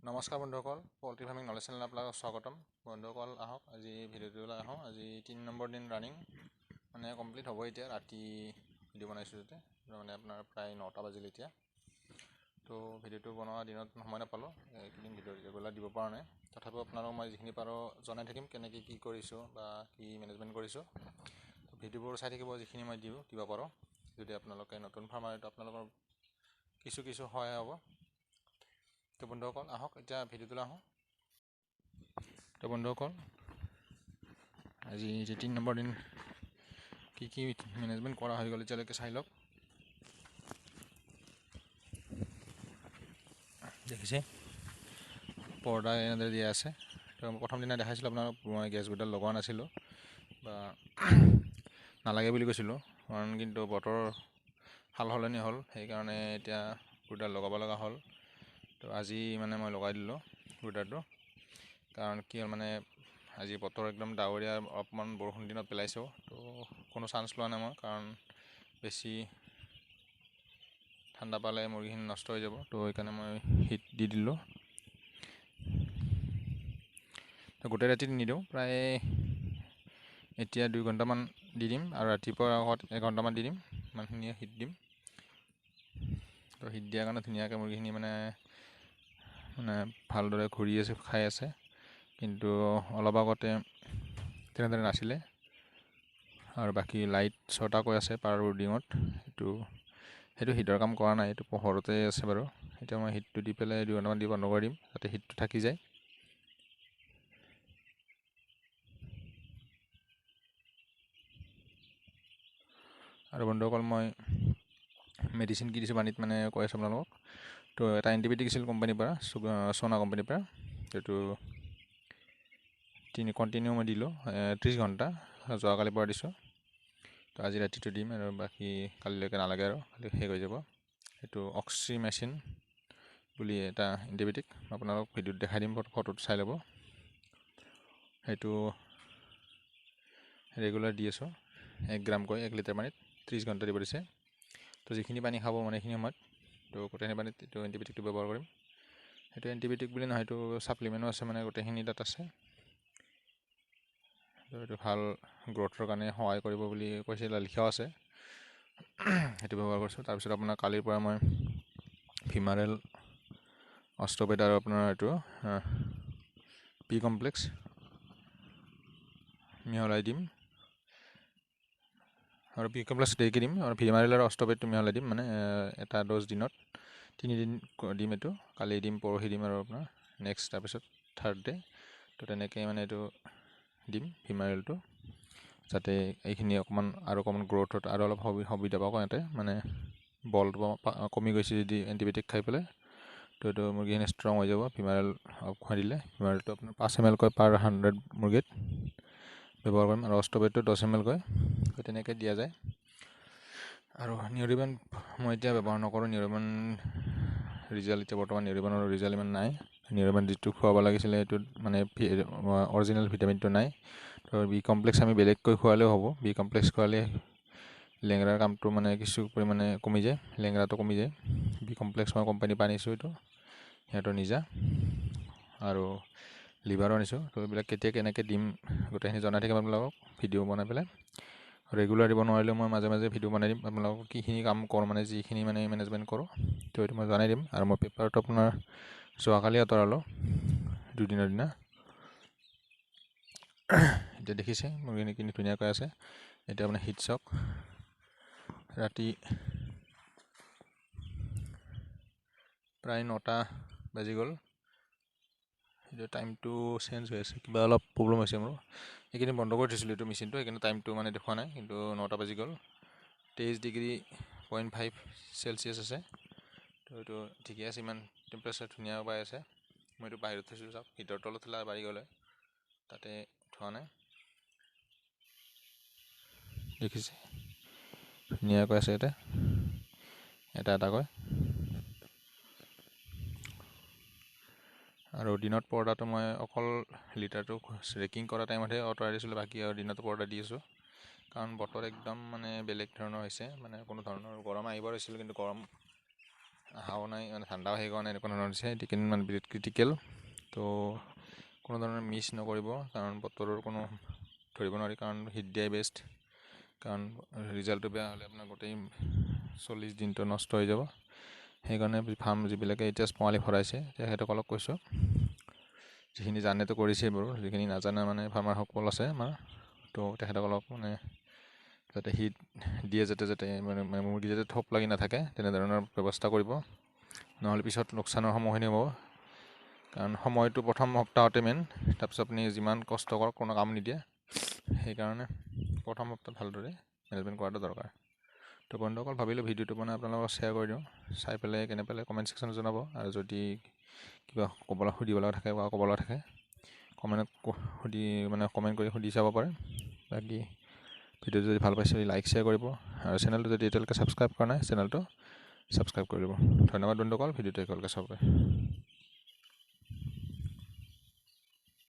নমস্কাৰ বন্ধুসকল, poultry farming knowledge channel আপোনালোকক স্বাগতম। বন্ধুসকল আহক আজি ভিডিঅ'টোলৈ আহোঁ। আজি 3 নম্বৰ দিন ৰানিং মানে কমপ্লিট হ'ব। এতিয়া ৰাতি ভিডিঅ' বনাইছোঁ যাতে মানে আপোনাৰ প্ৰায় 9টা বাজিল এতিয়া। তো ভিডিঅ'টো বনোৱা দিনত সময় নাপালোঁ, এইকেইদিন ভিডিঅ' ৰেগুলাৰ দিব পৰা নাই। তথাপিও আপোনালোকক মই যিখিনি পাৰোঁ জনাই থাকিম কেনেকৈ কি কৰিছোঁ বা কি মেনেজমেণ্ট কৰিছোঁ। তো ভিডিঅ'বোৰ চাই থাকিব, যিখিনি মই দিব পাৰোঁ। যদি আপোনালোকে নতুন ফাৰ্মাৰ তো আপোনালোকৰ কিছু সহায় হ'ব। তো বন্ধুসকল আহক এতিয়া ভিডিঅ'টোলৈ আহোঁ। তো বন্ধুসকল আজি 3 নম্বৰ দিন কি মেনেজমেণ্ট কৰা হৈ গ'ল এতিয়ালৈকে চাই লওক। দেখিছে পৰ্দা এনেদৰে দিয়া আছে। তো প্ৰথম দিনা দেখাইছিলোঁ আপোনালোকক, মই গেছবোৰডাল লগোৱা নাছিলোঁ বা নালাগে বুলি কৈছিলোঁ, কাৰণ কিন্তু বতৰ সাল সলনি হ'ল, সেইকাৰণে এতিয়া বুৰডাল লগাব লগা হ'ল। তো আজি মানে মই লগাই দিলোঁ বুৰডাৰটো, কাৰণ কি হ'ল মানে আজি বতৰ একদম ডাৱৰীয়া, অকণমান বৰষুণ দিনত পেলাইছোঁ। তো কোনো চান্স লোৱা নাই মই, কাৰণ বেছি ঠাণ্ডা পালে মুৰ্গীখিনি নষ্ট হৈ যাব। তো সেইকাৰণে মই হিট দি দিলোঁ। তো গোটেই ৰাতি নিদিওঁ, প্ৰায় এতিয়া 2 ঘণ্টামান দি দিম আৰু ৰাতিপুৱাৰ আগত 1 ঘণ্টামান দি দিম। ইমানখিনিয়ে হিট দিম। তো হিট দিয়াৰ কাৰণে ধুনীয়াকৈ মুৰ্গীখিনি মানে ভালদৰে ঘূৰি আছে, খাই আছে। কিন্তু অলপ আগতে তেনেদৰে নাছিলে। আৰু বাকী লাইট ছটাকৈ আছে পাৰ ৰুডিঙত, সেইটো হিটৰ কাম কৰা নাই, এইটো পোহৰতে আছে বাৰু। এতিয়া মই হিটটো দি পেলাই 2 ঘণ্টামান দি বন্ধ কৰি দিম, যাতে হিটটো থাকি যায়। আৰু বন্ধুসকল মই মেডিচিন কি দিছোঁ পানীত মানে কৈ আছোঁ আপোনালোকক। তো এটা এণ্টিবায়'টিক দিছিলোঁ কোম্পানীৰ পৰা, সোনা কোম্পানীৰ পৰা। সেইটো কণ্টিনিউ মই দিলোঁ 30 ঘণ্টা, যোৱাকালিৰ পৰা দিছোঁ। তো আজি ৰাতিটো দিম আৰু বাকী কালিলৈকে নালাগে আৰু, কালি শেষ হৈ যাব। সেইটো অক্সিমেচিন বুলি এটা এণ্টিবায়'টিক, আপোনালোকক ভিডিঅ'ত দেখাই দিম, ফটোত চাই ল'ব। সেইটো ৰেগুলাৰ দি আছোঁ, 1 গ্ৰামকৈ 1 লিটাৰ পানীত 30 ঘণ্টা দিব দিছে। তো যিখিনি পানী খাব মানে এইখিনি সময়ত, তো গোটেইখিনি পানীত এইটো এণ্টিবায়'টিকটো ব্যৱহাৰ কৰিম। সেইটো এণ্টিবায়'টিক বুলি নহয়, এইটো ছাপ্লিমেণ্টো আছে, মানে গোটেইখিনি তাত আছে। তো এইটো ভাল গ্ৰ'থৰ কাৰণে সহায় কৰিব বুলি কৈছে, লিখাও আছে। সেইটো ব্যৱহাৰ কৰিছোঁ। তাৰপিছত আপোনাৰ কালিৰ পৰা মই ভিমাৰেল, অষ্টবেড আৰু আপোনাৰ এইটো পি কমপ্লেক্স মিহলাই দিম। আৰু পি কমপ্লেক্স দেৰিকৈ দিম, আৰু ভিমাৰেল আৰু অষ্টবেডটো মিহলাই দিম, মানে এটা ড'জ দিনত 3 দিন দিম। এইটো কালি দিম, পৰহি দিম আৰু আপোনাৰ নেক্সট তাৰপিছত 3rd ডে'। তো তেনেকৈ মানে এইটো দিম ভিমাৰেলটো, যাতে এইখিনি অকণমান গ্ৰ'থত আৰু অলপ সুবিধা পাওঁ। ইয়াতে মানে বলটো কমি গৈছে যদি এণ্টিবায়'টিক খাই পেলাই, তো এইটো মুৰ্গীখিনি ষ্ট্ৰং হৈ যাব। ভিমাৰেল খুৱাই দিলে, ভিমাৰেলটো আপোনাৰ 5 ml কৈ পাৰ 100 মুৰ্গীত ব্যৱহাৰ কৰিম, আৰু অষ্টবেডটো 10 ml কৈ তেনেকৈ দিয়া যায়। আৰু নিউৰিবান মই এতিয়া ব্যৱহাৰ নকৰোঁ। নিউৰিবান ৰিজাল্ট এতিয়া বৰ্তমান নিউৰিবানৰ ৰিজাল্ট ইমান নাই। নিউৰিবান যিটো খুৱাব লাগিছিলে সেইটোত মানে অৰিজিনেল ভিটামিনটো নাই। তো বি কমপ্লেক্স আমি বেলেগকৈ খোৱালেও হ'ব। বি কমপ্লেক্স খোৱালে লেংৰাৰ কামটো মানে কিছু পৰিমাণে কমি যায়, লেংৰাটো কমি যায়। বি কমপ্লেক্স মই কোম্পানী পৰা আনিছোঁ, এইটো সিহঁতৰ নিজা। আৰু লিভাৰো আনিছোঁ। তো এইবিলাক কেনেকৈ দিম গোটেইখিনি জনাই থাকিম আপোনালোকক, ভিডিঅ' বনাই পেলাই। ৰেগুলাৰ দিব নোৱাৰিলেও মই মাজে মাজে ভিডিঅ' বনাই দিম আপোনালোকক, কিখিনি কাম কৰোঁ, মানে যিখিনি মানে মেনেজমেণ্ট কৰোঁ, তো এইটো মই জনাই দিম। আৰু মই পেপাৰটো আপোনাৰ যোৱাকালি আঁতৰালোঁ, 2 দিনৰ দিনা। এতিয়া দেখিছে মুৰ্গীখিনি ধুনীয়াকৈ আছে। এতিয়া আপোনাৰ হিট চাওক, ৰাতি প্ৰায় 9টা বাজি গ'ল। এতিয়া টাইমটো চেঞ্জ হৈ আছে, কিবা অলপ প্ৰব্লেম হৈছে মোৰ। এইখিনি বন্ধ কৰি থৈছিলোঁ এইটো মেচিনটো, সেইকাৰণে টাইমটো মানে দেখুওৱা নাই, কিন্তু 9টা বাজি গ'ল। 23°.5 চেলচিয়াছ আছে। তো এইটো ঠিকে আছে, ইমান টেম্পাৰেচাৰ ধুনীয়া পাই আছে। মই এইটো বাহিৰত থৈছিলোঁ, চাওক হিটৰ তলত থ'লে বাঢ়ি গ'লে, তাতে থোৱা নাই। দেখিছে ধুনীয়াকৈ আছে, ইয়াতে এটা এটাকৈ। আৰু দিনত পৰ্দাটো মই অকল লিটাৰটো ৰেকিং কৰা টাইমতহে আঁতৰাই দিছিলোঁ, বাকী আৰু দিনত পৰ্দা দি আছোঁ। কাৰণ বতৰ একদম মানে বেলেগ ধৰণৰ হৈছে, মানে কোনো ধৰণৰ গৰম আহিব হৈছিল, কিন্তু গৰম অহাও নাই, মানে ঠাণ্ডাও হেৰি কৰা নাই, এনেকুৱা ধৰণৰ হৈছে। এইটো কেইদিনমান বিৰাট ক্ৰিটিকেল। তো কোনো ধৰণৰ মিছ নকৰিব, কাৰণ বতৰৰ কোনো ধৰিব নোৱাৰি, কাৰণ হিট দিয়াই বেষ্ট। কাৰণ ৰিজাল্টটো বেয়া হ'লে আপোনাৰ গোটেই 40 দিনটো নষ্ট হৈ যাব। সেইকাৰণে ফাৰ্ম যিবিলাকে এতিয়া পোৱালি ভৰাইছে তেখেতসকলক কৈছোঁ, যিখিনি জানেতো কৰিছেই বাৰু, যিখিনি নাজানে মানে ফাৰ্মাৰসকল আছে আমাৰ, তো তেখেতসকলক মানে যাতে হিট দিয়ে, যাতে মানে মুৰ্গী যাতে থোপ লাগি নাথাকে তেনেধৰণৰ ব্যৱস্থা কৰিব, নহ'লে পিছত লোকচানৰ সন্মুখীন হ'ব। কাৰণ সময়টো প্ৰথম সপ্তাহতে মেইন, তাৰপিছত আপুনি যিমান কষ্ট কৰক কোনো কাম নিদিয়ে। সেইকাৰণে প্ৰথম সপ্তাহত ভালদৰে মেনেজমেণ্ট কৰাটো দৰকাৰ। তো বন্ধুসকল, ভাবিলোঁ ভিডিঅ'টো মানে আপোনালোকক শ্বেয়াৰ কৰি দিওঁ। চাই পেলাই কেনে পালে কমেণ্ট ছেকশ্যনত জনাব, আৰু যদি কিবা সুধিব লগা থাকে বা ক'ব লগা থাকে কমেণ্ট কৰি সুধি চাব পাৰে। বাকী ভিডিঅ'টো যদি ভাল পাইছে লাইক শ্বেয়াৰ কৰিব, আৰু চেনেলটো যদি এতিয়ালৈকে ছাবস্ক্ৰাইব কৰা নাই চেনেলটো ছাবস্ক্ৰাইব কৰি ল'ব। ধন্যবাদ বন্ধুসকল, ভিডিঅ'টো একেলগে চাব।